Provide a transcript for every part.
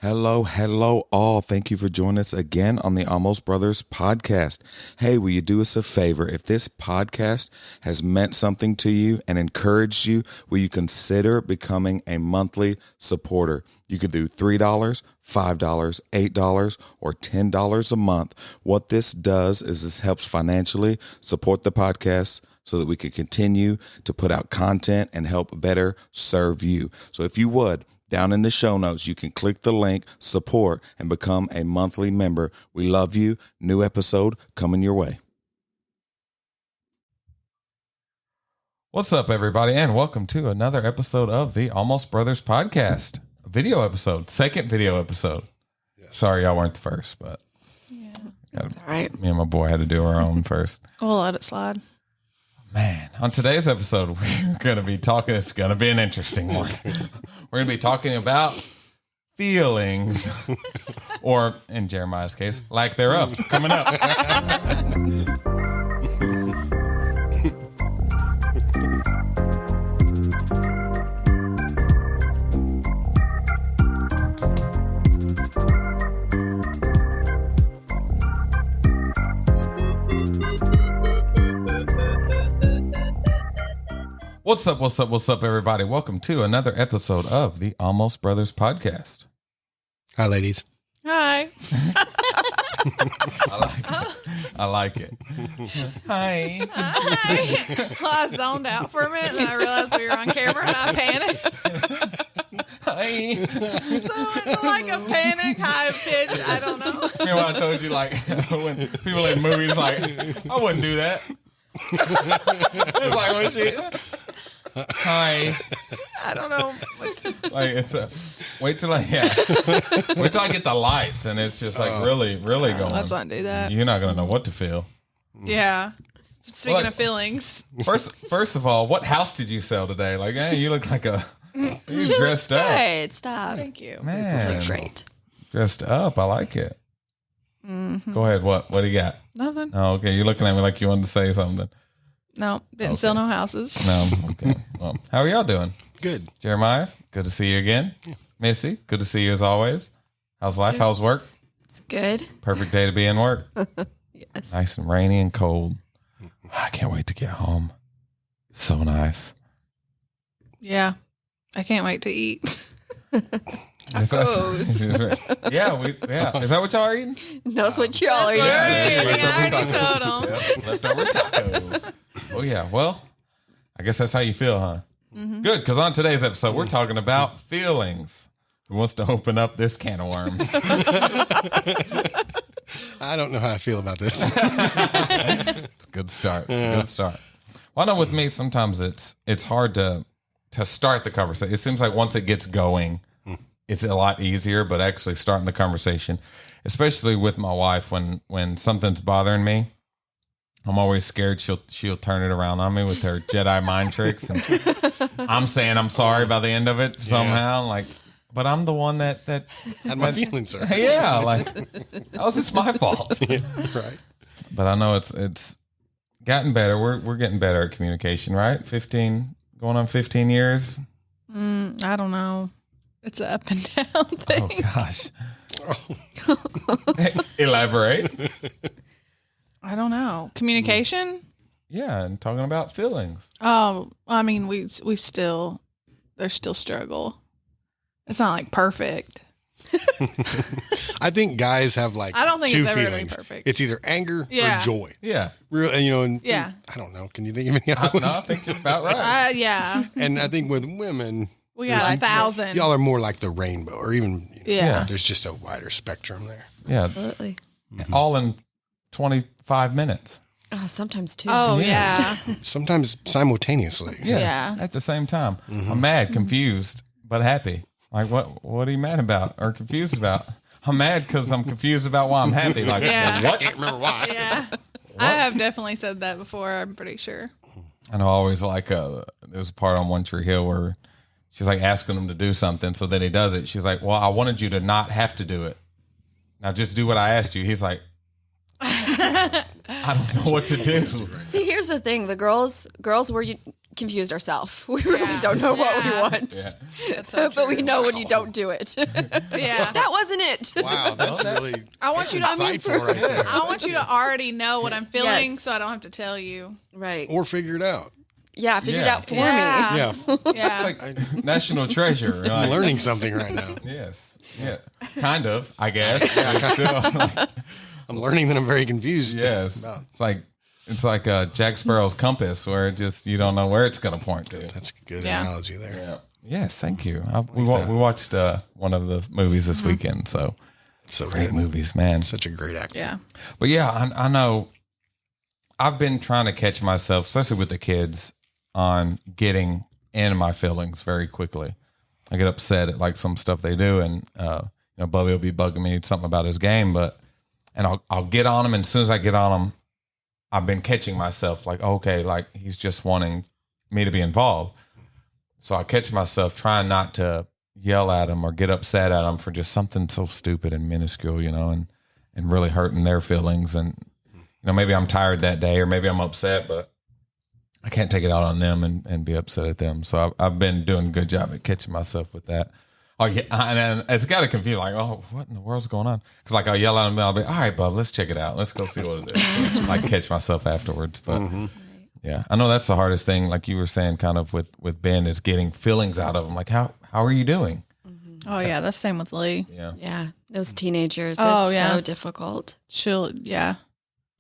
Hello, all. Thank you for joining us again on the Almost Brothers podcast. Hey, will you do us a favor? If this podcast has meant something to you and encouraged you, will you consider becoming a monthly supporter? You could do $3, $5, $8, or $10 a month. What this does is this helps financially support the podcast so that we can continue to put out content and help better serve you. So if you would, down in the show notes, you can click the link, support, and become a monthly member. We love you. New episode coming your way. What's up, everybody, and welcome to another episode of the Almost Brothers podcast. A video episode, second video episode. Yes. Sorry y'all weren't the first, but That's all right. Me and my boy had to do our own first. We'll let it slide. Man, on today's episode, we're going to be talking, it's going to be an interesting one. We're going to be talking about feelings, or in Jeremiah's case, lack thereof, coming up. What's up, everybody? Welcome to another episode of the Almost Brothers podcast. Hi, ladies. Hi. I like it. Hi. Hi. Well, I zoned out for a minute and I realized we were on camera and I panicked. Hi. So it's like a panic, high pitch. I don't know. You know what I told you, like, when people in movies, like, I wouldn't do that. It's like, what she... Hi. I don't know. Like, it's a... Wait till I get the lights and it's just like really going. Let's not do that. You're not going to know what to feel. Yeah. Speaking Well, of feelings. First of all, what house did you sell today? Like, hey, you look like you She dressed looks up. great. Stop. Thank you. Man. Look great. Dressed up. I like it. Mm-hmm. Go ahead. What do you got? Nothing. Oh, okay. You're looking at me like you wanted to say something. No, didn't Okay. sell no houses. No. Okay. Well, how are y'all doing? Good. Jeremiah, good to see you again. Missy, good to see you as always. How's life? How's work? It's good. Perfect day to be in work. Yes. Nice and rainy and cold. I can't wait to get home. So nice. Yeah. I can't wait to eat. Tacos. Yeah. Is that what y'all are eating? That's what y'all are That's eating. what I already told them. Yep, leftover tacos. Oh yeah. Well, I guess that's how you feel, huh? Mm-hmm. Good, because on today's episode, we're talking about feelings. Who wants to open up this can of worms? I don't know how I feel about this. It's a good start. It's a good start. Well, I know with me, sometimes it's hard to start the conversation. It seems like once it gets going, it's a lot easier, but actually starting the conversation, especially with my wife, when something's bothering me, I'm always scared she'll turn it around on me with her Jedi mind tricks. And I'm saying I'm sorry by the end of it somehow. Like, but I'm the one that Had my feelings hurt. yeah, like, how is this my fault? Right. But I know it's gotten better. We're getting better at communication, right? 15 going on 15 years. I don't know. It's an up and down thing. Oh gosh. Elaborate. I don't know. Communication? Yeah, and talking about feelings. Oh, I mean, we still, there's still struggle. It's not like perfect. I think guys have like I don't think two it's ever gonna be feelings. perfect. It's either anger Yeah. or joy. Yeah. Real, and Yeah. I don't know. Can you think of any other No, I ones? think you're about right. Yeah. And I think with women, We got 1,000. y'all are more like the rainbow, or even Yeah. there's just a wider spectrum there. Yeah. Absolutely. All in 25 minutes. Oh, sometimes too. Oh, Yeah. yeah. Sometimes simultaneously. Yes, Yeah. at the same time. I'm mad, confused, but happy. Like, what are you mad about or confused about? I'm mad because I'm confused about why I'm happy. Like, Yeah. what? Can't remember why. Yeah. I have definitely said that before, I'm pretty sure. I know I always like, there was a part on One Tree Hill where she's like asking him to do something. So then he does it. She's like, well, I wanted you to not have to do it. Now just do what I asked you. He's like, I don't know what to do. See, here's the thing: the girls were confused ourselves. We really Yeah. don't know what we Yeah. want. Yeah. That's so But we true. know when you don't do it. Yeah. That wasn't it. Wow, that's really I want you to insightful right there. I want you to already know what I'm feeling, Yes. so I don't have to tell you. Right. Or figure it out. Yeah, figured Yeah. out for me. Yeah. Yeah, Yeah. Like national treasure. I'm Like, learning something right now. yes. Yeah. Kind of, I guess. But still, I'm learning that I'm very confused. yes. about- It's like Jack Sparrow's compass, where it just you don't know where it's going to point to. That's a good Yeah. analogy there. Yeah. Yes, thank you. We watched one of the movies this weekend. So So great good. movies, man. Such a great actor. Yeah. But yeah, I know. I've been trying to catch myself, especially with the kids, on getting in my feelings very quickly. I get upset at like some stuff they do, and Bubby will be bugging me something about his game, and I'll get on him, and as soon as I get on him, I've been catching myself like, okay, like he's just wanting me to be involved. So I catch myself trying not to yell at him or get upset at him for just something so stupid and minuscule, and really hurting their feelings. And, maybe I'm tired that day or maybe I'm upset, but I can't take it out on them and be upset at them. So I've been doing a good job at catching myself with that. Oh yeah, and it's got to confuse like, oh, what in the world's going on? Because like I'll yell at them, and I'll be, all right, bub, let's check it out. Let's go see what it is. Like catch myself afterwards. But yeah, I know that's the hardest thing. Like you were saying, kind of with Ben, is getting feelings out of him. Like how are you doing? Oh yeah, that's same with Lee. Yeah, Yeah, those teenagers. Oh, It's yeah. so difficult. She'll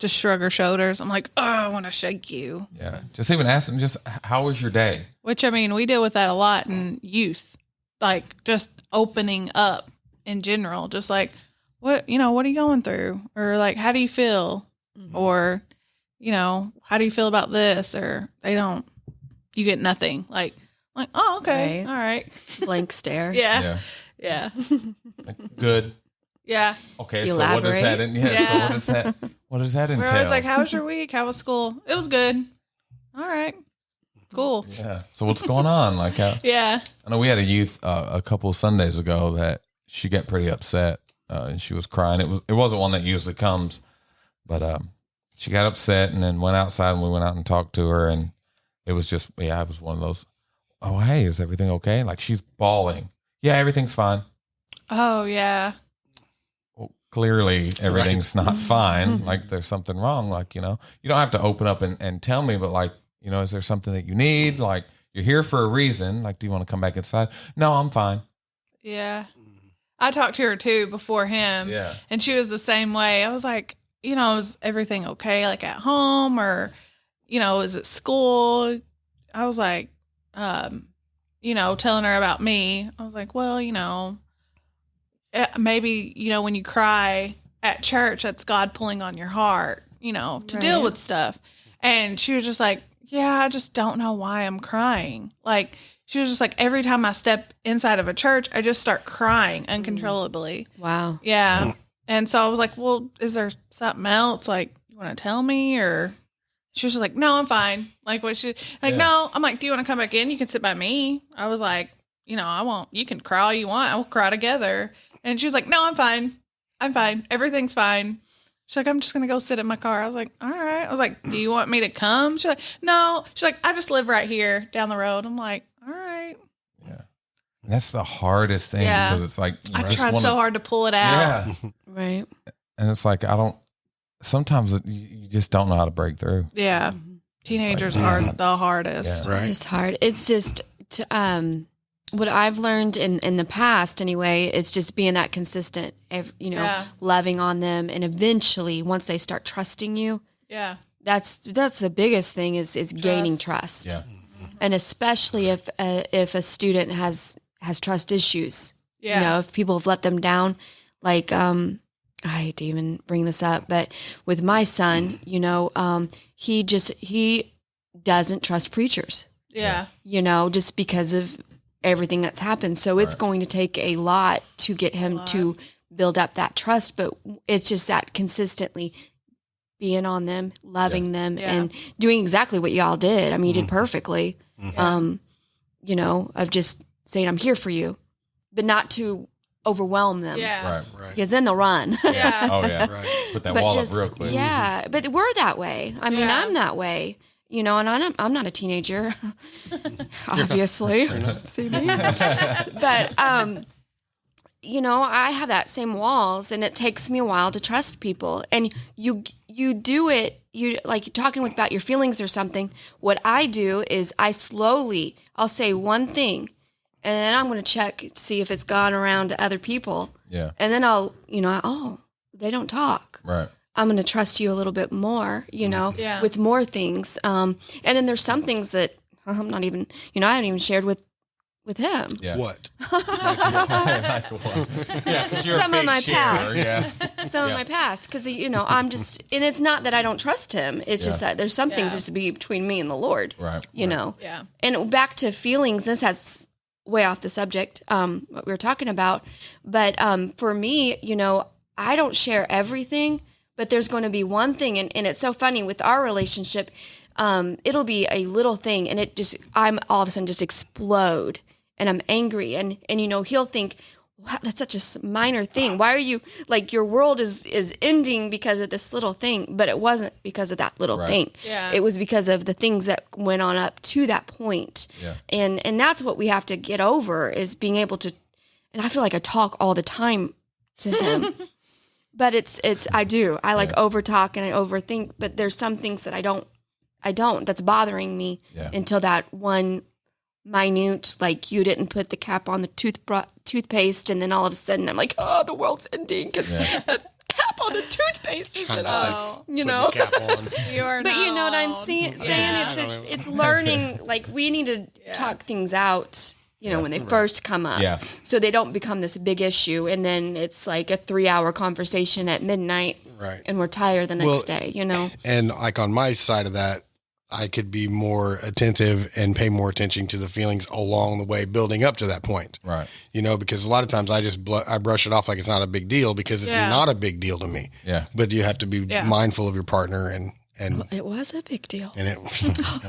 just shrug her shoulders. I'm like, oh, I want to shake you. yeah. Just even ask them, just how was your day? Which I mean, we deal with that a lot in youth, like just opening up in general. Just like, what are you going through, or like, how do you feel, or how do you feel about this, or you get nothing. Like, oh, okay, Right. all right, Blank stare. yeah, yeah, Like, good. yeah. Okay, so what does that? Elaborate. So what does that entail? Where I was like, how was your week? How was school? It was good. All right, cool. yeah. So what's going on? Like, Yeah, I know we had a youth a couple of Sundays ago that she got pretty upset and she was crying. It wasn't one that usually comes, but she got upset and then went outside and we went out and talked to her, and it was just it was one of those. Oh, hey, is everything okay? Like she's bawling. Yeah, everything's fine. oh yeah, Well, clearly everything's not fine. Like there's something wrong. Like, you don't have to open up and tell me, but like, is there something that you need? Like you're here for a reason. Like, do you want to come back inside? No, I'm fine. yeah. I talked to her too before him. Yeah. And she was the same way. I was like, is everything okay? Like at home, or, is it school? I was like, telling her about me. I was like, well, maybe, when you cry at church, that's God pulling on your heart, to deal Right. with stuff. And she was just like, yeah, I just don't know why I'm crying. Like, she was just like, every time I step inside of a church, I just start crying uncontrollably. Wow. Yeah. And so I was like, well, is there something else? Like, you want to tell me? Or she was just like, no, I'm fine. Like, no. I'm like, do you want to come back in? You can sit by me. I was like, I won't. You can cry all you want. We'll cry together. And she was like, no, I'm fine. I'm fine. Everything's fine. She's like, I'm just going to go sit in my car. I was like, all right. I was like, do you want me to come? She's like, no. She's like, I just live right here down the road. I'm like, all right. Yeah. That's the hardest thing Yeah. because it's like, you I just tried wanna- so hard to pull it out. Yeah. Right. And it's like, sometimes you just don't know how to break through. Yeah. Teenagers are the hardest. Yeah. Right. It's hard. It's just what I've learned in the past anyway, it's just being that consistent, Yeah. loving on them, and eventually once they start trusting you, Yeah. that's the biggest thing is gaining trust. Yeah. And especially if a student has trust issues. Yeah. If people have let them down, like I hate to even bring this up, but with my son, he doesn't trust preachers. Yeah. Just because of everything that's happened. So it's going to take a lot to get him to build up that trust, but it's just that consistently being on them, loving them, Yeah. and doing exactly what y'all did. I mean, you did perfectly. Of just saying, I'm here for you, but not to overwhelm them. Yeah. Right. Right. Because then they'll run. Yeah. Oh, yeah. Right. Put that But wall just, up real quick. yeah, but we're that way. I mean, Yeah. I'm that way. you know, and I'm not a teenager, obviously. See me? But, you know, I have that same walls, and it takes me a while to trust people. And you do it, you like talking about your feelings or something. What I do is I'll say one thing, and then I'm going to check, see if it's gone around to other people. Yeah. And then I'll, you know, they don't talk. Right. I'm going to trust you a little bit more, you know, Yeah. with more things. And then there's some things that I'm not even, you know, I haven't even shared with him. Yeah. What? Like what? Yeah, 'cause you're Some a of big my sharer. past. Yeah. Some of my past, because, you know, I'm just, and it's not that I don't trust him. It's just that there's some things Yeah. just to be between me and the Lord, Right. you know. Yeah. And back to feelings, this has way off the subject, what we were talking about. But for me, you know, I don't share everything, but there's going to be one thing. And it's so funny with our relationship, it'll be a little thing, and I'm all of a sudden just explode, and I'm angry. And you know, he'll think, wow, that's such a minor thing. Why are you, like, your world is ending because of this little thing? But it wasn't because of that little Right. thing. Yeah. It was because of the things that went on up to that point. Yeah. And that's what we have to get over, is being able to, and I feel like I talk all the time to him. But I like over talk and I overthink, but there's some things that I don't, that's bothering me until that one minute, like, you didn't put the cap on the toothpaste, and then all of a sudden I'm like, oh, the world's ending because a cap on the toothpaste. Kinda Oh, You know, Cap on. you are but not you know what I'm allowed. saying? Yeah. It's learning. Like, we need to talk things out, you know, when they first come up, Yeah. so they don't become this big issue, and then it's like a 3-hour conversation at midnight, Right. and we're tired the next day, you know. And like on my side of that, I could be more attentive and pay more attention to the feelings along the way, building up to that point. Right. You know, because a lot of times I just I brush it off like it's not a big deal, because it's Yeah. not a big deal to me. Yeah. But you have to be mindful of your partner, and It was a big deal. it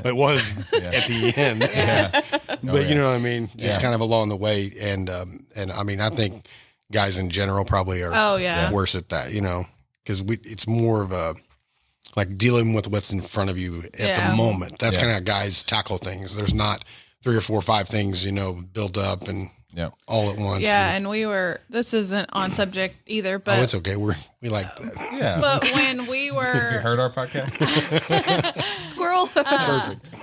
it was at the end. Yeah. But you know what I mean? Just kind of along the way. And I mean, I think guys in general probably are Oh, yeah. worse at that, you know, because it's more of a, like, dealing with what's in front of you at Yeah. the moment. That's Yeah. kind of how guys tackle things. There's not 3 or 4 or 5 things, you know, built up and Yeah. all at once. Yeah, and this isn't on subject either, but Oh, it's okay. We like that. Yeah. but when we You were heard our podcast? Squirrel.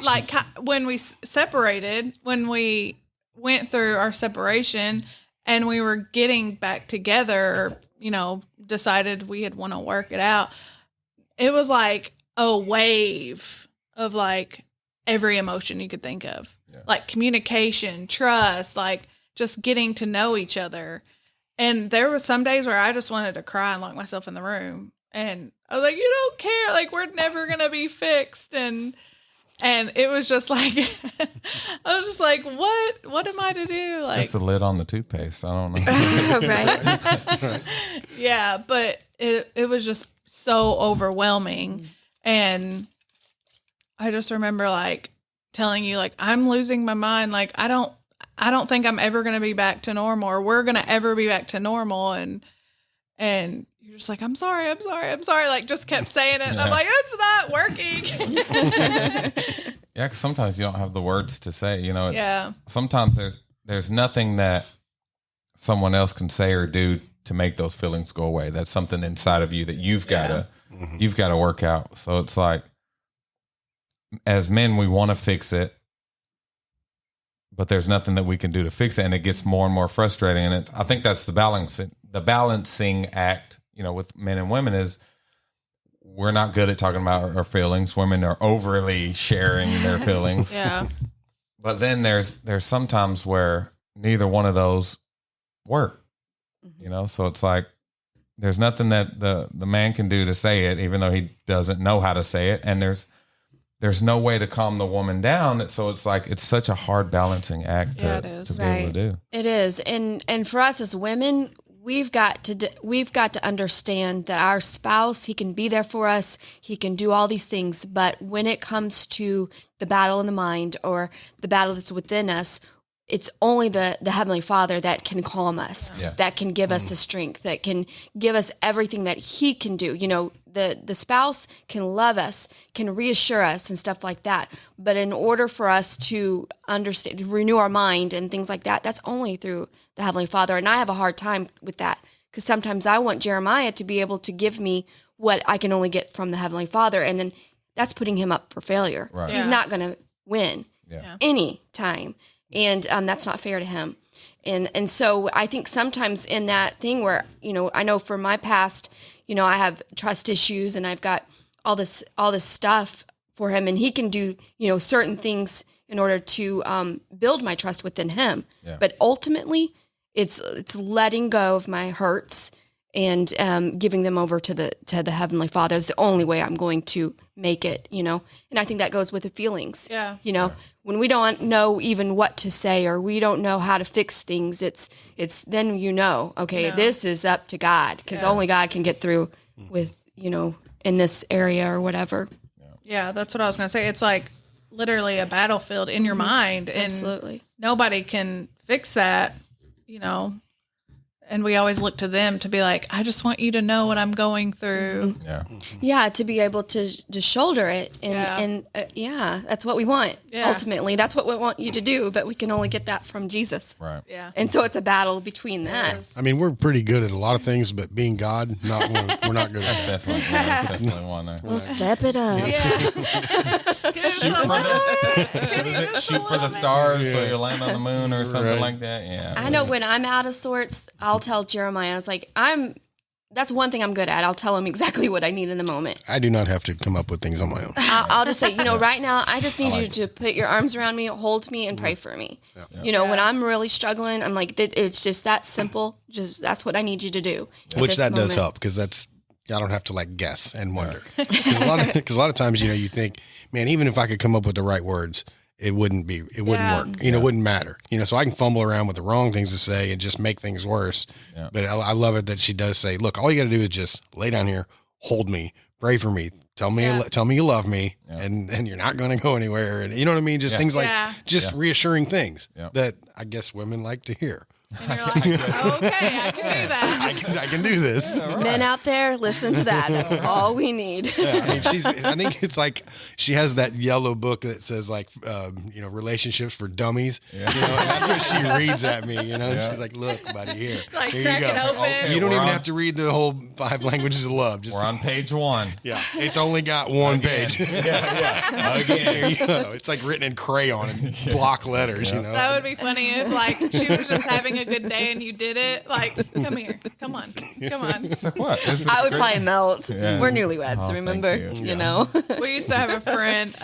like when we separated, when we went through our separation and we were getting back together, you know, decided we had want to work it out, it was like a wave of like every emotion you could think of. Yeah. Like communication, trust, like just getting to know each other. And there were some days where I just wanted to cry and lock myself in the room. And I was like, you don't care. Like, we're never going to be fixed. And it was just like, I was just like, what am I to do? Like, Just the lid on the toothpaste. I don't know. Right. yeah, but it was just so overwhelming. And I just remember like telling you, like, I'm losing my mind. Like, I don't think I'm ever going to be back to normal, or we're going to ever be back to normal. And you're just like, I'm sorry. Like, just kept saying it. And I'm Yeah. like, it's not working. Yeah, because sometimes you don't have the words to say. You know, Yeah. Sometimes there's nothing that someone else can say or do to make those feelings go away. That's something inside of you that you've got to work out. So it's like, as men, we want to fix it, but there's nothing that we can do to fix it, and it gets more and more frustrating. And I think that's the balancing act. You know, with men and women, is we're not good at talking about our feelings. Women are overly sharing their feelings. Yeah. But then there's some times where neither one of those work, you know? So it's like, there's nothing that the man can do to say it, even though he doesn't know how to say it. And there's no way to calm the woman down. So it's like, it's such a hard balancing act Yeah, it to is. be able to do. It is, and for us as women, we've got to understand that our spouse, he can be there for us, he can do all these things, but when it comes to the battle in the mind or the battle that's within us, it's only the Heavenly Father that can calm us, Yeah. that can give us the strength, that can give us everything that He can do. You know, the spouse can love us, can reassure us and stuff like that. But in order for us to understand, to renew our mind and things like that, that's only through the Heavenly Father. And I have a hard time with that because sometimes I want Jeremiah to be able to give me what I can only get from the Heavenly Father. And then that's putting him up for failure. Right. He's Yeah. not going to win Yeah. any time. And that's not fair to him. And so I think sometimes in that thing where, I know for my past, I have trust issues and I've got all this stuff for him, and he can do, certain things in order to build my trust within him. Yeah. But ultimately it's letting go of my hurts and giving them over to the Heavenly Father. It's the only way I'm going to make it, and I think that goes with the feelings. Yeah. When we don't know even what to say or we don't know how to fix things, it's then okay, this is up to God, because only God can get through with, in this area or whatever. Yeah, that's what I was going to say. It's like literally a battlefield in your mind, and Absolutely. nobody can fix that, and we always look to them to be like, I just want you to know what I'm going through. Yeah. Yeah, to be able to shoulder it, and that's what we want. Yeah. Ultimately, that's what we want you to do, but we can only get that from Jesus. Right. Yeah. And so it's a battle between that. I mean, we're pretty good at a lot of things, but being God, we're not good at that. That's definitely one there. We'll step it up. Shoot for the stars so you'll land on the moon or something Right. like that. Yeah. I know when I'm out of sorts, I'll tell Jeremiah, I was like, that's one thing I'm good at. I'll tell him exactly what I need in the moment. I do not have to come up with things on my own. I'll just say, right now, I just need you to put your arms around me, hold me, and pray for me. When I'm really struggling, I'm like, it's just that simple. Just that's what I need you to do. at Which this that does moment. help, because I don't have to guess and wonder. Because a lot of times, you think, man, even if I could come up with the right words, it wouldn't work. It wouldn't matter. So I can fumble around with the wrong things to say and just make things worse. Yeah. But I love it that she does say, look, all you got to do is just lay down here, hold me, pray for me, tell me you love me, and you're not going to go anywhere. And you know what I mean? Just things like reassuring things that I guess women like to hear. And you're like, okay, I can do that. I can do this. Men out there, listen to that. That's all we need. I think it's like she has that yellow book that says relationships for dummies. Yeah. And that's what she reads at me. She's like, look, buddy, here you crack go. it open. Okay, You don't we're even on- have to read the whole 5 languages of love. Just We're on page 1. it's only got one Again. page. Again. There you go. It's like written in crayon and block letters. That would be funny if she was just having a good day and you did it. Like, come here, come on. What? It's I would great- probably melt. Yeah. We're newlyweds, Oh, remember? thank you. You know? We used to have a friend.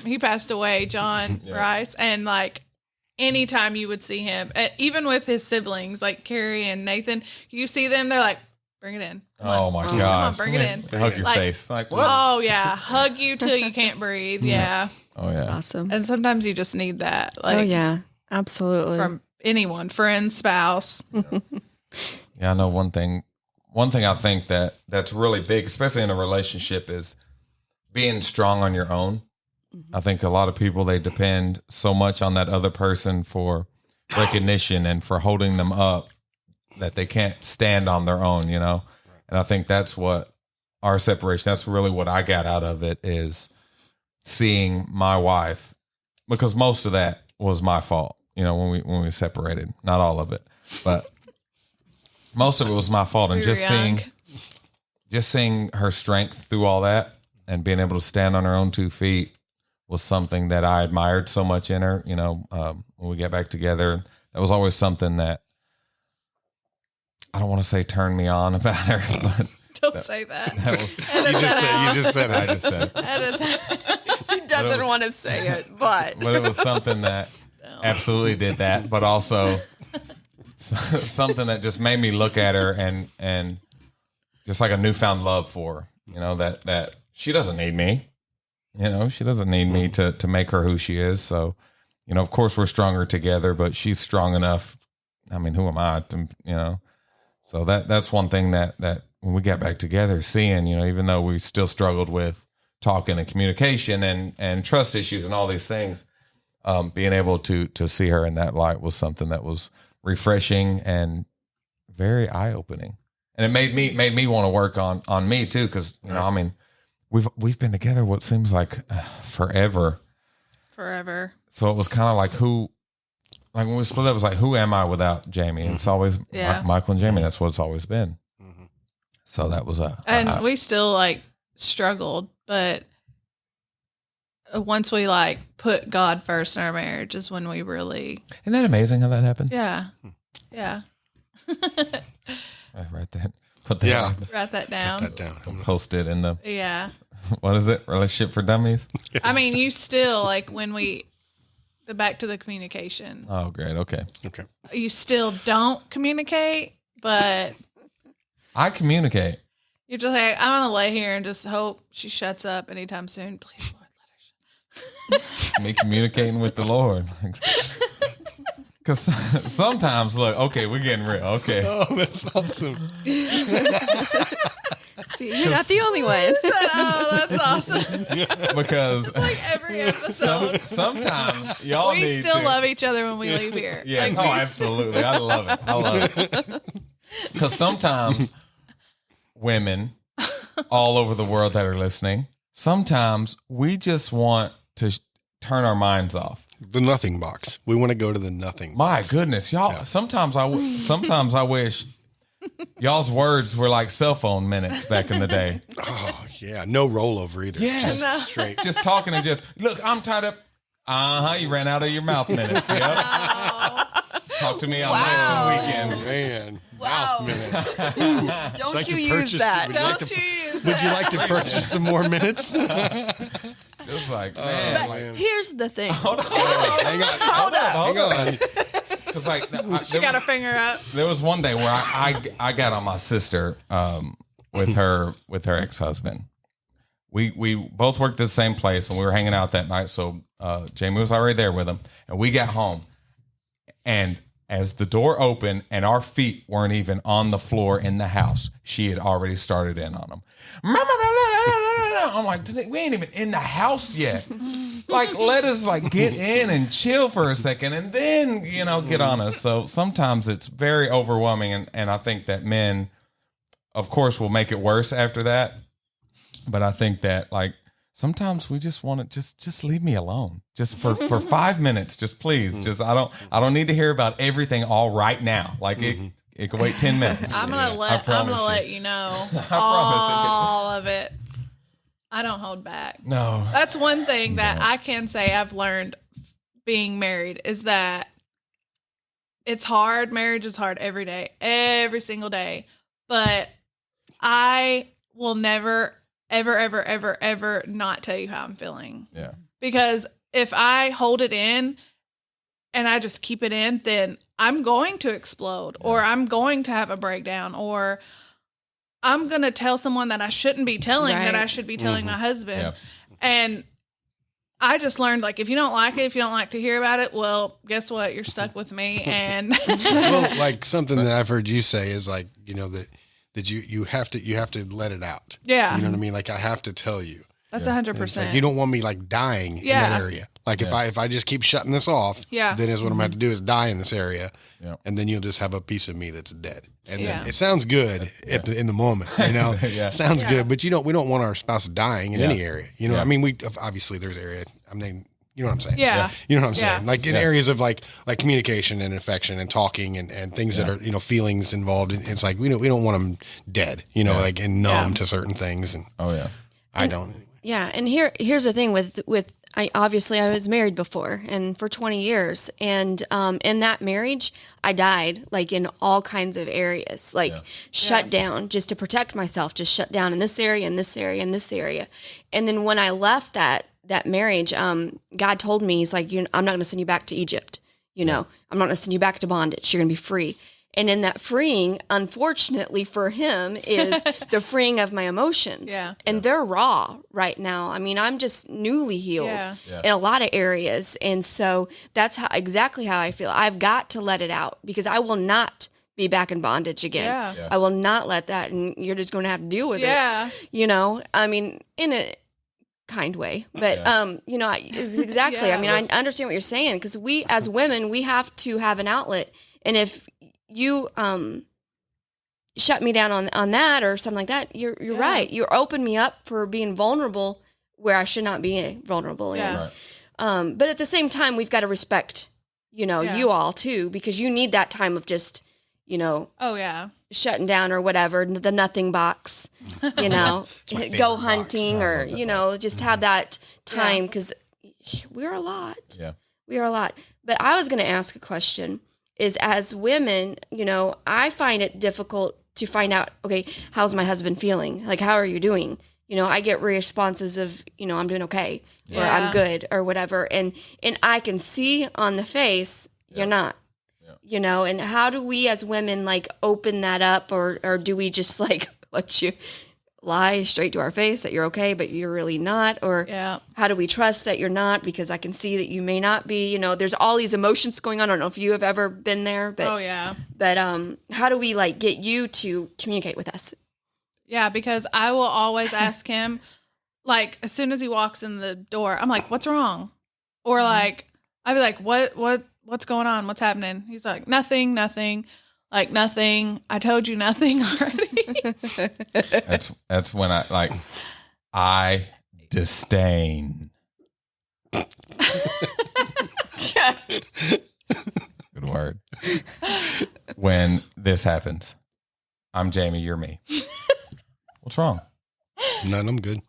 He passed away, John Rice, and anytime you would see him, even with his siblings like Carrie and Nathan, you see them, they're like, bring it in. Come on. Oh my Come gosh. on, bring it in. Hug your Like, face. Like what? Oh yeah, hug you till you can't breathe. Yeah, Oh yeah. Awesome. and sometimes you just need that. Oh, yeah. Absolutely. from anyone, friend, spouse. Yeah, I know one thing I think that's really big, especially in a relationship, is being strong on your own. I think a lot of people, they depend so much on that other person for recognition and for holding them up that they can't stand on their own, And I think that's what our separation, that's really what I got out of it, is seeing my wife, because most of that was my fault, when we separated. Not all of it, but most of it was my fault. And We were just seeing her strength through all that and being able to stand on her own 2 feet was something that I admired so much in her. When we get back together, that was always something that I don't want to say turned me on about her, but Don't say that. that was, You just said I it. just said, Edit that. He doesn't want to say it, but. but it was something that absolutely did that, but also something that just made me look at her and just like a newfound love for her, that she doesn't need me, she doesn't need me to make her who she is. So, of course we're stronger together, but she's strong enough. I mean, who am I to, so that's one thing that when we got back together, seeing, even though we still struggled with talking and communication and trust issues and all these things, being able to see her in that light was something that was refreshing and very eye-opening. And it made me want to work on me too. Cause you know, I mean, we've been together what seems like forever. So it was kind of like when we split up, it was like, who am I without Jamie? And it's always Michael and Jamie. That's what it's always been. Mm-hmm. So that was and we still like struggled, but once we like put God first in our marriage is when we really. Isn't that amazing how that happened? Yeah. Yeah. I write that. Put that. Write that down. Put that down. Post it in the. Yeah. What is it? Relationship for Dummies. Yes. I mean, you still like when back to the communication. Oh, great. Okay. You still don't communicate, but I communicate. You're just like, I'm gonna lay here and just hope she shuts up anytime soon. Please, Lord, let her shut. Me communicating with the Lord. Because sometimes, look, okay, we're getting real. Okay. Oh, that's awesome. See, you're not the only one. Oh, that's awesome. Because it's like every episode. Sometimes y'all we still love each other when we leave here. Yeah. Like, absolutely. I love it. Because sometimes women all over the world that are listening, sometimes we just want to turn our minds off. The nothing box. We want to go to the nothing box. My goodness, y'all. Yeah. Sometimes I wish y'all's words were like cell phone minutes back in the day. Oh yeah, no rollover either. Yes, straight. Just talking and just look. I'm tied up. You ran out of your mouth minutes. Yep. Talk to me on nights and weekends. Man, wow. Mouth minutes. Don't like you use that? Would you like to purchase some more minutes? Just like, man. But here's the thing. Hold on. Hang on. Because like, she got her finger up. There was one day where I got on my sister with her ex-husband. We both worked at the same place, and we were hanging out that night. So Jamie was already there with him, and we got home, and as the door opened and our feet weren't even on the floor in the house, she had already started in on them. I'm like, we ain't even in the house yet. Like, let us like get in and chill for a second and then, get on us. So sometimes it's very overwhelming. And I think that men, of course, will make it worse after that. But I think that like, sometimes we just want to just leave me alone just for 5 minutes. Just please. Just, I don't need to hear about everything all right now. Like it could wait 10 minutes. I'm going to let you know all of it. I don't hold back. No. That's one thing that I can say I've learned being married is that it's hard. Marriage is hard every day, every single day. But I will never, ever, ever, ever, ever not tell you how I'm feeling. Yeah. Because if I hold it in and I just keep it in, then I'm going to explode or I'm going to have a breakdown or I'm going to tell someone that I shouldn't be telling that I should be telling my husband. Yeah. And I just learned, like, if you don't like it, if you don't like to hear about it, well, guess what? You're stuck with me. And well, like something that I've heard you say is like, that you have to let it out. Yeah. You know what I mean? Like, I have to tell you. That's 100%. Like, you don't want me like dying in that area. Like if I just keep shutting this off, then is what I'm going to have to do is die in this area. Yeah. And then you'll just have a piece of me that's dead. And then it sounds good in the moment, sounds good, but we don't want our spouse dying in any area. I mean, we obviously there's area. I mean, you know what I'm saying? Yeah. You know what I'm saying? Like in areas of like communication and affection and talking and things that are, feelings involved. And it's like, we don't want them dead, like and numb to certain things. And I don't. Yeah. And here's the thing with I was married before and for 20 years. And in that marriage, I died like in all kinds of areas, like shut down just to protect myself, just shut down in this area, in this area, in this area. And then when I left that marriage, God told me, he's like, I'm not going to send you back to Egypt. I'm not going to send you back to bondage. You're going to be free. And in that freeing, unfortunately for him, is the freeing of my emotions. Yeah. And they're raw right now. I mean, I'm just newly healed in a lot of areas. And so that's exactly how I feel. I've got to let it out because I will not be back in bondage again. Yeah. I will not let that. And you're just going to have to deal with it. I mean, in a kind way. But, exactly. I mean, I understand what you're saying because we, as women, we have to have an outlet. And if you shut me down on that or something like that, you're right. You open me up for being vulnerable where I should not be vulnerable. Yeah. Right. But at the same time, we've got to respect, you all too, because you need that time of just, Oh yeah. shutting down or whatever, the nothing box, go hunting box. or, just have that time because we're a lot. Yeah. We are a lot. But I was going to ask a question is as women, I find it difficult to find out, okay, how's my husband feeling? Like, how are you doing? I get responses of, I'm doing okay or I'm good or whatever. And I can see on the face, you're not. And how do we as women like open that up or do we just like let you lie straight to our face that you're okay, but you're really not? Or how do we trust that you're not because I can see that you may not be, there's all these emotions going on. I don't know if you have ever been there, but but how do we like get you to communicate with us? Yeah, because I will always ask him, like, as soon as he walks in the door, I'm like, what's wrong? Or like, I'd be like, what's going on? What's happening? He's like, nothing, like nothing. I told you nothing already. That's when I disdain. Good word. When this happens, I'm Jamie, you're me. What's wrong? None, I'm good.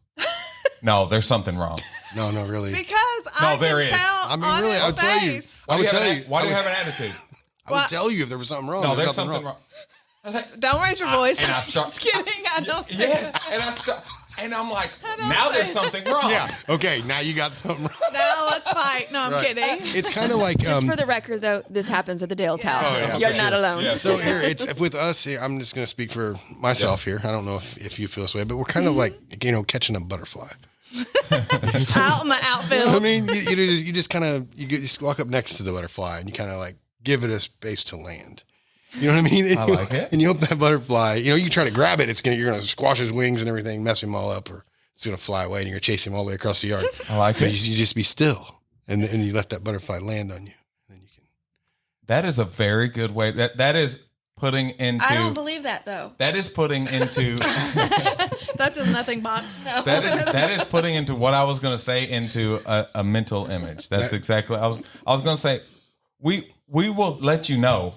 No, there's something wrong. No, really. Because I there can is. tell I mean, on really, his I would tell you. face. I would tell you. Why do you have an attitude? I would tell you if there was something wrong. No, there's something wrong. Don't raise your voice. And I start. Just kidding. I don't. Yes, and I start. And I'm like, now there's something wrong. Yeah. Okay. Now you got something wrong. No, let's fight. No, I'm Right. kidding. It's kind of like Just for the record, though, this happens at the Dale's house. Oh, yeah, You're for not sure. alone. Yeah. So here, it's with us here. I'm just going to speak for myself here. I don't know if you feel this way, but we're kind of like catching a butterfly. Out in the outfield. I mean, you just walk up next to the butterfly and you kind of like give it a space to land. You know what I mean? I like it. And you hope that butterfly, you try to grab it, you're gonna squash his wings and everything, mess him all up, or it's gonna fly away and you're gonna chase him all the way across the yard. I like But it. you just be still, and you let that butterfly land on you, and then you can. That is a very good way. That is putting into. I don't believe that, though. That is putting into. That's his nothing box. that is putting into what I was going to say into a mental image. That's exactly. I was going to say, we will let you know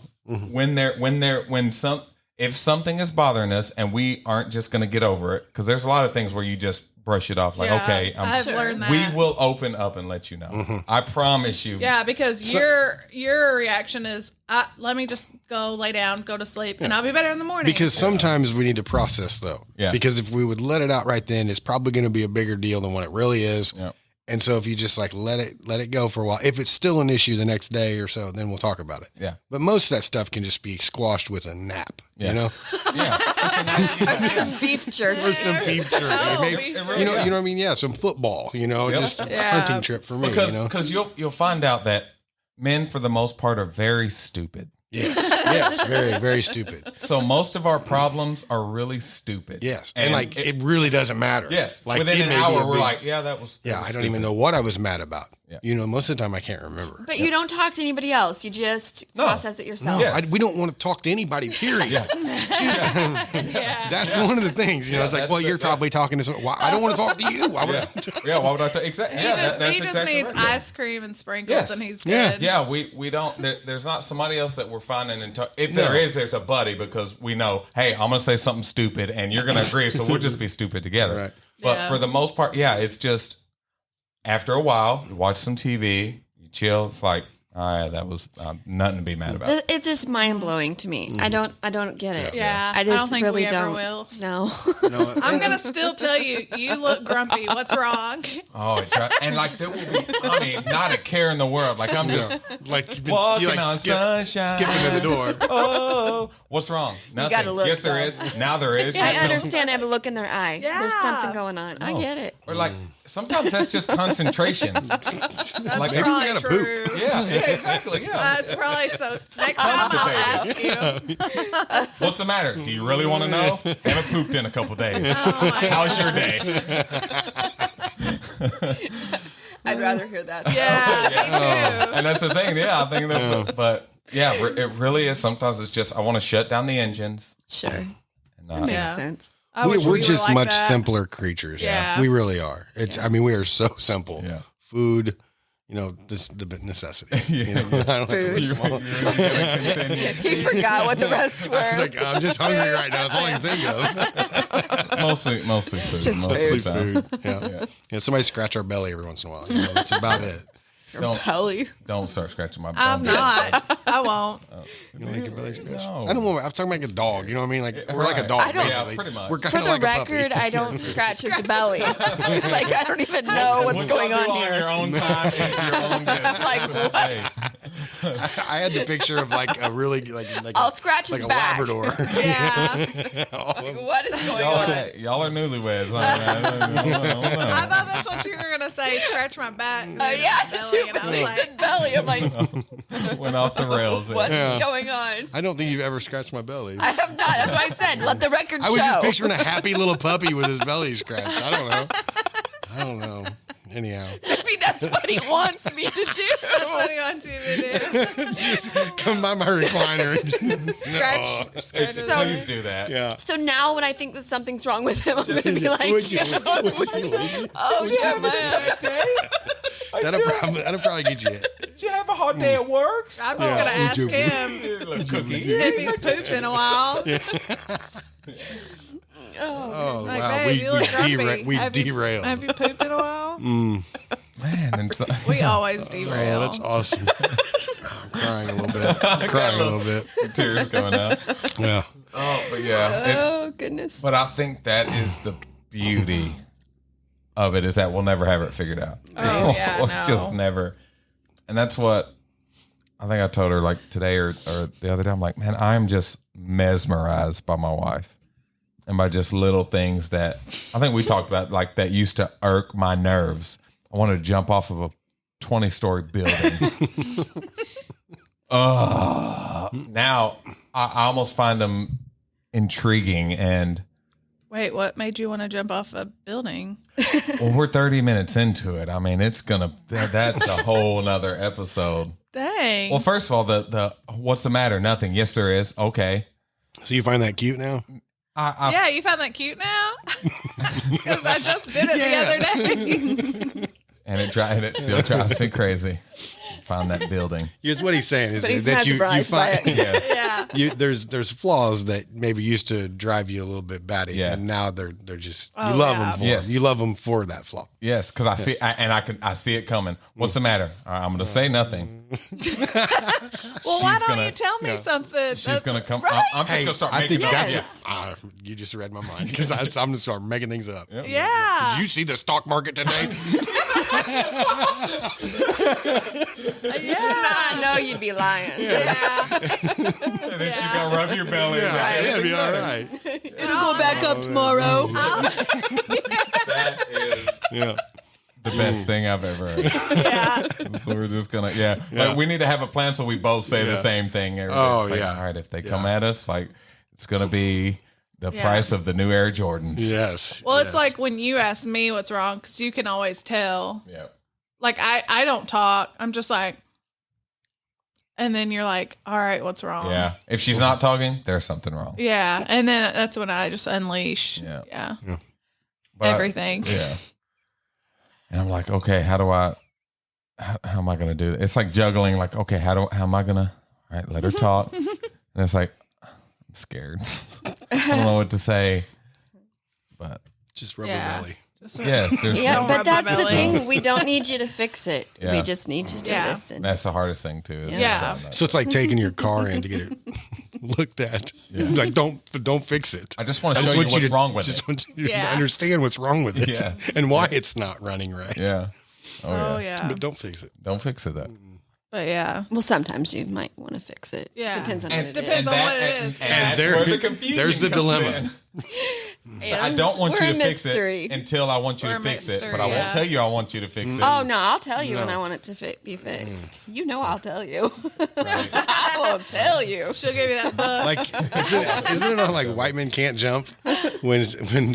if something is bothering us and we aren't just going to get over it, because there's a lot of things where you just brush it off like, okay, I've learned that. we will open up and let you know. I promise you. Yeah, because your reaction is, let me just go lay down, go to sleep, and I'll be better in the morning. Because sometimes we need to process though. Yeah. Because if we would let it out right then, it's probably going to be a bigger deal than what it really is. Yeah. And so if you just like let it go for a while, if it's still an issue the next day or so, then we'll talk about it. Yeah. But most of that stuff can just be squashed with a nap. Yeah. Yeah. Or some beef jerky. Or some beef jerky. Oh, Maybe, beef you know what I mean? Yeah, some football, just a hunting trip for me. Because you'll find out that men for the most part are very stupid. Yes, very, very stupid. So most of our problems are really stupid. Yes, and like it really doesn't matter. Yes, like within it an may be hour a we're big- like, that was I don't stupid. even know what I was mad about. Yeah. Most of the time I can't remember. But you don't talk to anybody else. You just process it yourself. No. Yes. We don't want to talk to anybody. Period. That's one of the things. It's like, that's well, you're probably talking to someone. I don't want to talk to you. Why would I? Yeah, why would I tell? Exactly. he Yeah, just, that's he just exactly needs right. ice cream and sprinkles, Yes. and he's Yeah. good. Yeah, we don't. There's not somebody else that we're finding. If there is, there's a buddy, because we know, hey, I'm gonna say something stupid, and you're gonna agree, so we'll just be stupid together. Right. But Yeah. for the most part, it's just after a while, you watch some TV, you chill. It's like, all right, that was nothing to be mad about. It's just mind blowing to me. I don't get it. Yeah, I just don't think really we ever don't. will. No. I'm gonna still tell you, you look grumpy. What's wrong? Oh, and like there will be, not a care in the world. Like I'm just Like you've walking you on sunshine, skipping to the door. Oh, what's wrong? Nothing. gotta look, yes, there though. is. Now there is. I understand. I have a look in their eye. Yeah. There's something going on. I get it. Or like sometimes that's just concentration. That's Like, maybe we probably gotta true. Yeah, exactly. Yeah. That's probably so. Next time I'll ask you. What's the matter? Do you really want to know? Haven't pooped in a couple days. Oh my How's your day? I'd rather hear that. Yeah, me too. And that's the thing. Yeah, I think that. But yeah, it really is. Sometimes it's just I want to shut down the engines. Sure. not, Makes Yeah. sense. I wish We're we were just like much that. simpler creatures. Yeah. We really are. I mean, we are so simple. Yeah. Food, the necessity. Yeah. I don't have to Food. list them all. He forgot what the rest were. I was like, I'm just hungry right now. That's all I can think of. Mostly food. Just mostly Food. Yeah. Somebody scratch our belly every once in a while. That's about it. belly. Don't start scratching my. I'm not. I won't. You don't like your belly scratched? No. I don't know. I'm talking like a dog. You know what I mean? Like we're like a Right. dog. I don't- Yeah, basically. pretty much. We're kind For of the like a puppy. record, I don't scratch his belly. Like I don't even know what's What going y'all on do here. your own time into your own business. Like, what? I had the picture of like a really like I'll scratch like his a back. Labrador. Yeah. Like, what is going Y'all on? y'all are newlyweds. I don't know. I thought that's what you were gonna say. Scratch my back. Oh yeah, Belly, and I but was he like, said belly. I'm like, Went off the rails. there. what's Yeah. going on? I don't think you've ever scratched my belly. I have not. That's why I said let the record I show. was just picturing a happy little puppy with his belly scratched. I don't know. Anyhow, Maybe that's what he wants me to do. that's what he wants you to do. just come by my recliner. And Scratch. Scratch his So- Please do that. Yeah. So now when I think that something's wrong with him, I'm going to be like, Would you? oh yeah, man. That'll probably get you. Did you have a hard day at work? I'm just gonna ask him Cookie. if he's pooped in a while. Oh Like, wow, babe, you look grumpy. we Have you- derailed. Have you pooped in a while? Man, and so, We always derail. Oh, that's awesome. I'm crying a little bit. I'm crying a little bit. tears coming out. Yeah. Oh, but yeah, it's. Oh goodness. But I think that is the beauty of it is that we'll never have it figured out. Oh, yeah, We'll no. just never. And that's what I think I told her like today or the other day. I'm like, man, I'm just mesmerized by my wife and by just little things that I think we talked about, like that used to irk my nerves. I wanted to jump off of a 20-story building. Now I almost find them intriguing. And Wait, what made you want to jump off a building? well, we're 30 minutes into it. I mean, it's gonna that's a whole nother episode. Dang. Well, first of all, the what's the matter? Nothing. Yes, there is. Okay. So you find that cute now? yeah, you found that cute now? Because I just did it the other day. And it still drives me crazy. Find that building. Here's what he's saying is But he's that you mesmerized by find it. Yes. Yeah. there's flaws that maybe used to drive you a little bit batty, Yeah. and now they're just you Oh, love yeah. them for Yes. you love them for that flaw. Yes, because I see, I see it coming. What's the matter? All right, I'm going to say nothing. Well, why don't gonna- you tell me something? She's going to come. I'm just going to start I making think up. Yes. that's you just read my mind because I'm gonna start making things up. Yeah. Did you see the stock market today? Yeah. I know you'd be lying. Yeah. And then she's going to rub your belly. yeah, and it'll be all right. It'll go back up tomorrow. That is Yeah. the best thing I've ever heard. Yeah. So we're just gonna, like we need to have a plan so we both say the Yeah. same thing. Everybody's like, yeah. all right, if they come at us, like it's gonna be the price of the new Air Jordans. Yes. Well, it's yes. like when you ask me what's wrong, because you can always tell. Yeah. Like, I don't talk. I'm just like, and then you're like, all right, what's wrong? Yeah. If she's not talking, there's something wrong. Yeah. And then that's when I just unleash. Yeah. Yeah. But- Everything. Yeah. And I'm like, okay, how am I gonna do it? It's like juggling. Like, okay, how am I gonna? All right, let her talk. And it's like, I'm scared. I don't know what to say. But just rub Yeah. her belly. Just- yes, there's Yeah, Don't but rub my that's the belly. thing. We don't need you to fix it. Yeah. We just need you to Yeah. listen. that's the hardest thing too. is Yeah. to find that. So it's like taking your car in to get it looked at. Like don't fix it. I just want to I show just you want what's you to wrong with just it. want you to Yeah. understand what's wrong with it Yeah. and why it's not running right. Yeah. Oh, yeah. But don't fix it. Don't fix it. That. But yeah. Well, sometimes you might want to fix it. Yeah. Depends on what it is. Depends on what it is. And that's there- where the confusion there's the comes dilemma. in. I don't want you We're to a fix mystery. it until I want you We're to a fix it. mystery, But I won't yeah. tell you I want you to fix it. Oh no, I'll tell you when I want it to be fixed. You know, I'll tell you. I will tell you. She'll give you that book. Like, isn't it on like White Men Can't Jump when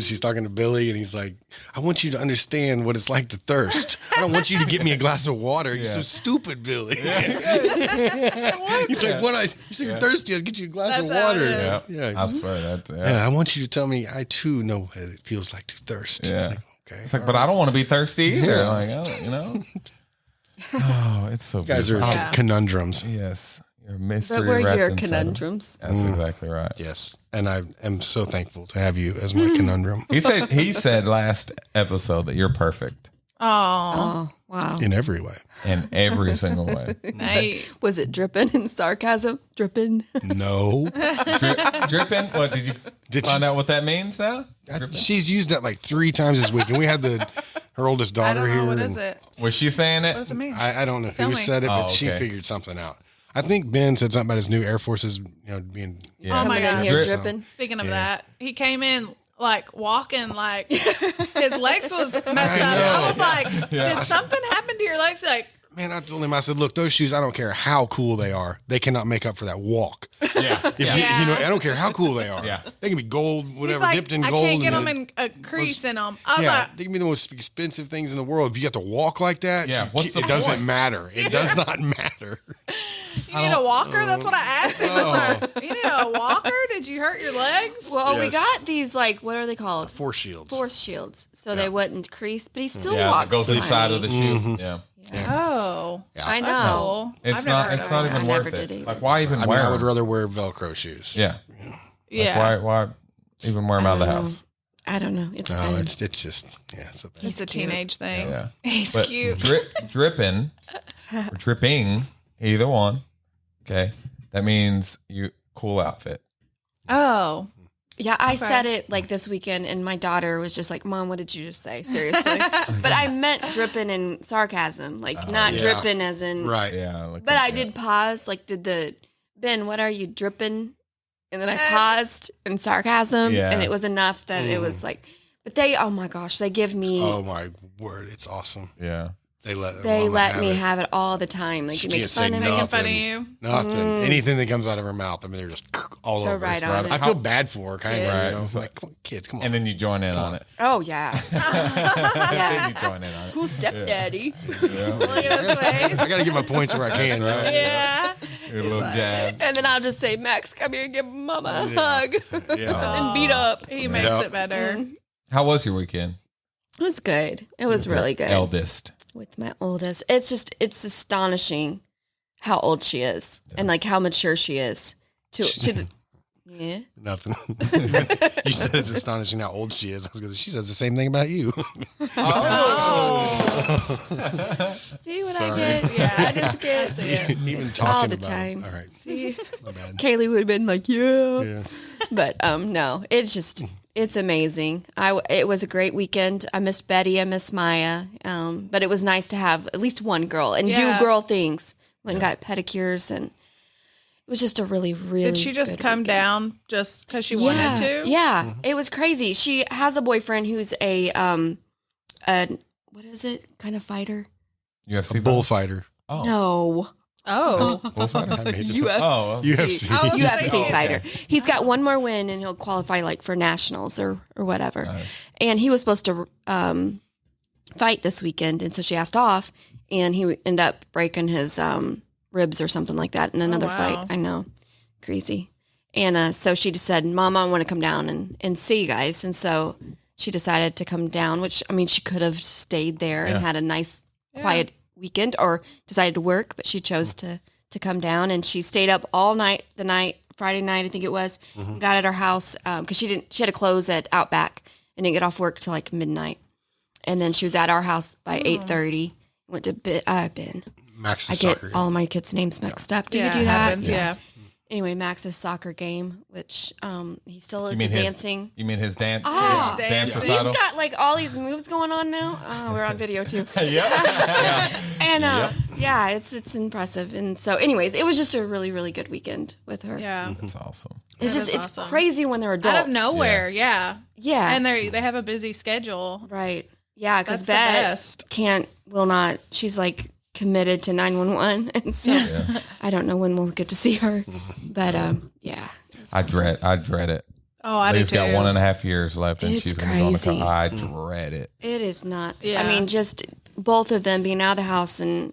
she's talking to Billy and he's like, I want you to understand what it's like to thirst. I don't want you to get me a glass of water. You're so stupid, Billy. He's like, you say you're thirsty, I'll get you a glass That's of how it water. is. Yeah, I swear that. Yeah, I want you to tell me I too know what it feels like to thirst. Yeah. It's like, okay. It's like, but I don't want to be thirsty either. Like, you know. Oh, it's so. You guys are beautiful. conundrums. Yes, you're mystery. But we're wrapped your inside of- conundrums. That's exactly right. Yes. And I am so thankful to have you as my conundrum He said last episode that you're perfect Oh, Oh, wow. in every way. in every single way. nice. Was it dripping in sarcasm? Dripping. No. Dripping. What did you find out what that means now? She's used that like 3 times this week. And we had her oldest I daughter don't know. here. What and is it? Was she saying it? What does it mean? I don't know Tell who me. said it, but Oh, she okay. figured something out. I think Ben said something about his new Air Forces, being. Yeah. Oh my Coming in gosh. here Drip. dripping. Speaking of Yeah. that, he came in like walking like his legs was messed up. know. I was like, did something happen to your legs? Like, Man, I told him, I said, look, those shoes, I don't care how cool they are. They cannot make up for that walk. Yeah. If Yeah. I don't care how cool they are. Yeah. They can be gold, he's whatever, like, dipped in I gold. can't get and them in a crease in them. I was Yeah, like, they can be the most expensive things in the world. If you have to walk like that, Yeah, what's the it doesn't point? matter. It does not matter. you need a walker? That's what I asked him. I was like, you need a walker? Did you hurt your legs? Well, we Yes. got these, like, what are they called? Force shields. Force shields. So they wouldn't crease, but he still Yeah, walks it goes inside of the funny. shoe. Yeah. Oh, Yeah. I that's know. cool. It's I've never not. heard It's of not it. even I worth never it. did either. Like, why even I mean, wear I would them? rather wear Velcro shoes. Yeah. Yeah, Like, why even wear them out of the house? I don't know. It's No, fun. it's just, it's a thing. it's a cute. teenage thing. Yeah. He's But cute. dripping, or dripping, either one. Okay, that means you cool outfit. Oh, Yeah, I said it like this weekend, and my daughter was just like, "Mom, what did you just say? Seriously?" But I meant dripping in sarcasm, like not yeah. dripping as in. Right. Yeah. Like But that, I yeah. did pause. Like, Ben, what are you dripping? And then I paused in sarcasm, Yeah. and it was enough that it was like. But they, oh my gosh, they give me. Oh, my word. It's awesome. Yeah. They let me have it all the time. Like, you make can't fun say of no. me. making fun of you. Nothing. Anything that comes out of her mouth, I mean, they're just all They're over. right us. on it. I feel bad for her, kind Yes. of. Right. You know? It's Like, come on, kids, come on. And then you join in on it. Oh yeah, Then yeah. you join in on it. Cool stepdaddy. Yeah. Look at his face. I got to get my points where I can. Right? Yeah. Your little jab. And then I'll just say, Max, come here and give mama a hug Yeah. and beat up. He makes Yeah. it better. How was your weekend? It was good. It was really good. Eldest. With my oldest. It's astonishing how old she is and like how mature she is to the yeah. Nothing. You said it's astonishing how old she is. I was going to say, she says the same thing about you. See what Sorry. I get? Yeah, I just get Even It's talking all the about time. It. All right. See, My bad. Kaylee would have been like, yeah. Yeah. But no, it's amazing. It was a great weekend. I missed Betty, I missed Maya, but it was nice to have at least one girl and Yeah. do girl things. Went and got pedicures, and it was just a really, really. Did she just good come weekend. down just because she wanted to? Yeah, it was crazy. She has a boyfriend who's a what is it? Kind of fighter? UFC Bullfighter. Oh. No, Oh. Bullfighter. I made this UFC. up. Oh. UFC. I was UFC thinking- fighter. He's got one more win, and he'll qualify like for nationals or whatever. And he was supposed to fight this weekend, and so she asked off, and he ended up breaking his ribs or something like that in another wow. fight. I know, crazy. And so she just said, "Mom, I want to come down and see you guys." And so she decided to come down, which I mean, she could have stayed there and Yeah. had a nice, quiet weekend, or decided to work, but she chose to come down, and she stayed up all night. Friday night, I think it was. Got at our house because she had to close at Outback and didn't get off work till like midnight. And then she was at our house by 8:30. Went to Ben. Max's I get soccer. all of my kids' names mixed up. Do Yeah, you do it that? happens, yeah. Anyway, Max's soccer game, which he still is You mean his dancing. You mean his dance? Ah. his dance He's He's recital? got like all these moves going on now. Oh, we're on video too. yeah. And yeah, it's impressive. And so, anyways, it was just a really, really good weekend with her. Yeah. That's awesome. It's That just is it's awesome. crazy when they're adults. Out of nowhere. Yeah. Yeah. And they have a busy schedule. Right. Yeah, because That's the Bet best. will not. She's like committed to 911, and so I don't know when we'll get to see her. But yeah, I dread it. Oh, I Lee's do too. got 1.5 years left, and It's she's going to go in the crazy. car. I dread it. it is nuts. Yeah. I mean, just both of them being out of the house and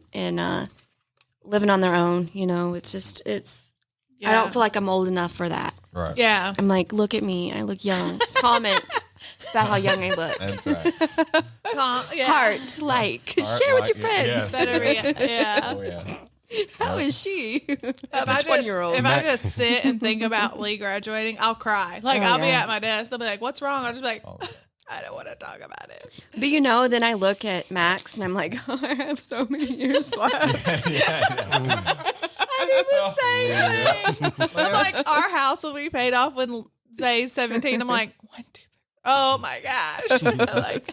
living on their own. You know, it's just I don't feel like I'm old enough for that. Right. Yeah. I'm like, look at me, I look young. Comment about how young I look. That's right. Yeah. Heart, like, Heart, share with like, your friends. yes. Better be, yeah. Oh, yeah. How is she? If I just 20-year-old. if I just sit and think about Lee graduating, I'll cry. Like Oh, I'll be yeah. at my desk. They'll be like, "What's wrong?" I'll just be like, Oh. "I don't want to talk about it." But you know, then I look at Max and I'm like, oh, I have so many years left. I do the same thing. I'm like, our house will be paid off when Zay's 17. I'm like, 1, 2, 3. Oh my gosh! Like,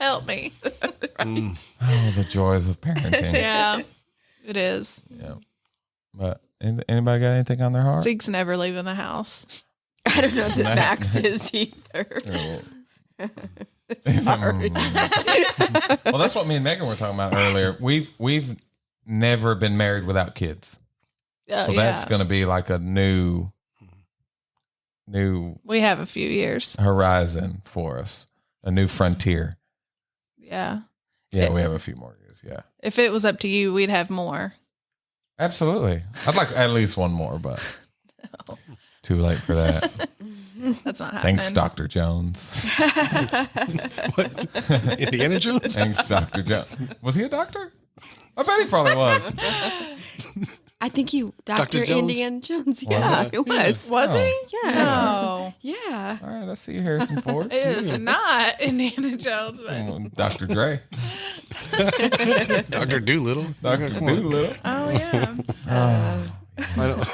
help me. Oh, the joys of parenting. Yeah, it is. Yeah. But anybody got anything on their heart? Zeke's never leaving the house. I don't know that Snack. Max is either. Sorry. Well, that's what me and Megan were talking about earlier. We've never been married without kids, so that's going to be like a new We have a few years. horizon for us, a new frontier. Yeah. Yeah, we have a few more years. Yeah, If it was up to you, we'd have more. absolutely. I'd like at least one more, but it's too late for that. That's not happening. Thanks, Dr. Jones. Indiana Jones? Thanks, Dr. Jones. Was he a doctor? I bet he probably was. I think you, Dr. Dr. Jones? Indiana Jones. Yeah, it? it was. Was he? Yeah. No. Yeah. Oh. All right, I see you, Harrison Ford. It is not Indiana Jones, but Dr. Dre. Dr. Doolittle? Dr. Doolittle. oh yeah. I don't,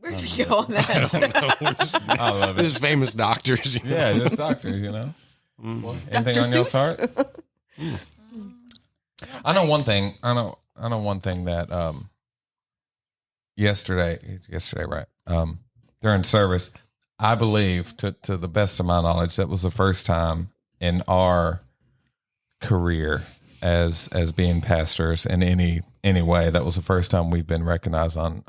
Where'd we go on that? I don't know. We're just, I love this it. famous doctors. you know. Yeah, just doctors, you know. Anything Dr. on your Seuss? heart? I know one thing. I know one thing that yesterday, right? During service, I believe, to the best of my knowledge, that was the first time in our career as being pastors in any way. That was the first time we've been recognized on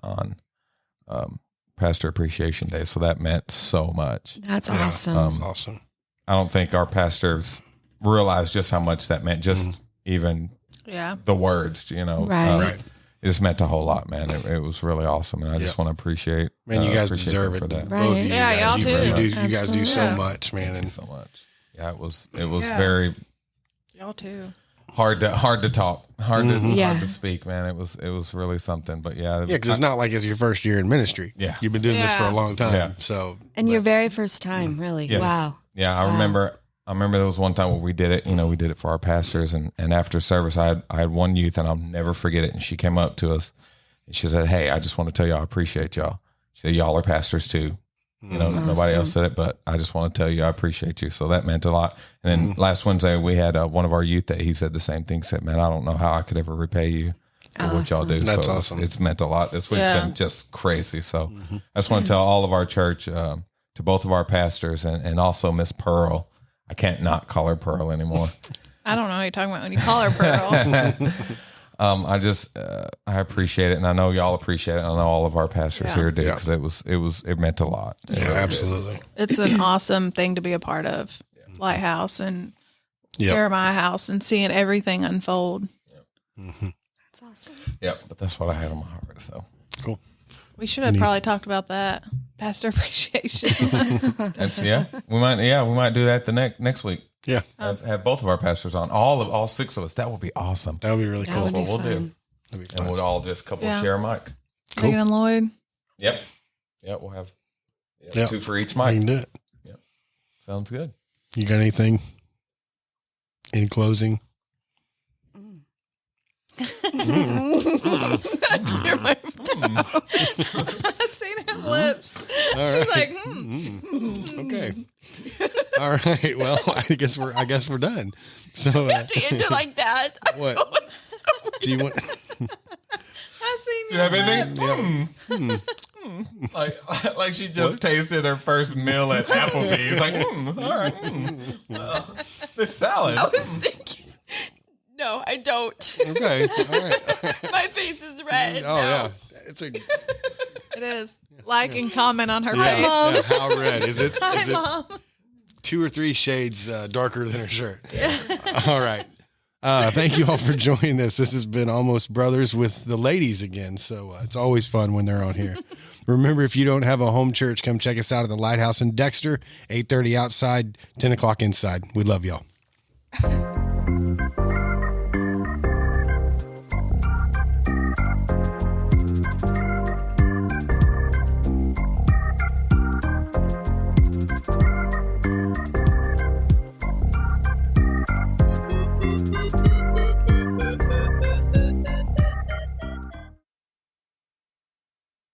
Pastor Appreciation Day. So that meant so much. That's Yeah. awesome. That's awesome. I don't think our pastors realized just how much that meant. Just even Yeah. the words, you know, Right. Right. it just meant a whole lot, man. It was really awesome, and I just want to appreciate. Man, you guys appreciate deserve them it. for that. Right. Both of you Yeah, guys. y'all you, too. You guys do so Absolutely. much, man. Thank you And so much. Yeah, it was Yeah. very Y'all too. hard to talk, hard Yeah. to speak, man. It was really something. But yeah, yeah, because it's not like it's your first year in ministry. Yeah. You've been doing this for a Yeah. long time. Yeah. So, And your very first time, really. Yes. Wow. Yeah, I remember there was one time where we did it. You know, we did it for our pastors, and after service, I had one youth, and I'll never forget it. And she came up to us, and she said, "Hey, I just want to tell y'all I appreciate y'all." She said, "Y'all are pastors too." You know, nobody else said it, but I just want to tell you I appreciate you. So that meant a lot. And then last Wednesday, we had one of our youth that he said the same thing. Said, "Man, I don't know how I could ever repay you for what y'all do." That's so awesome. It's meant a lot. This week's Yeah. been just crazy. So I just want to tell all of our church, to both of our pastors, and also Miss Pearl. I can't not call her Pearl anymore. I don't know what you're talking about when you call her Pearl. I just I appreciate it, and I know y'all appreciate it. And I know all of our pastors Yeah. here do, Yeah. because it meant a lot. It yeah, really did. absolutely. It's an awesome thing to be a part of. Lighthouse and Yep. Jeremiah House and seeing everything unfold. That's awesome. Yep, but that's what I had on my heart. So Cool. We should have probably talked about that. Pastor appreciation. that's we might do that the next week. Yeah. Have both of our pastors on, all 6 of us. That would be awesome. That would be really That cool. would be what we'll do. fun. That'd be And fun. we'll all just couple Yeah. share a mic. Cool. Megan and Lloyd. Yep. We'll have Yep. 2 for each I can mic. do it. Sounds good. You got anything in closing? Clear my I seen her lips. All She's right. like, Okay. All right. Well, I guess we're done. So, to end it like that. what do you want? I seen You your have anything? lips. like she just tasted her first meal at Applebee's. Like, all right, this salad. I was thinking, no, I don't. Okay, all right. My face is red. Oh, yeah. It's a... It is. Like and comment on her Yeah, face. yeah, how red is it? Hi, Is it Mom. 2 or 3 shades darker than her shirt? Yeah. All right. Thank you all for joining us. This has been Almost Brothers with the ladies again. So it's always fun when they're on here. Remember, if you don't have a home church, come check us out at the Lighthouse in Dexter, 8:30 outside, 10 o'clock inside. We love y'all.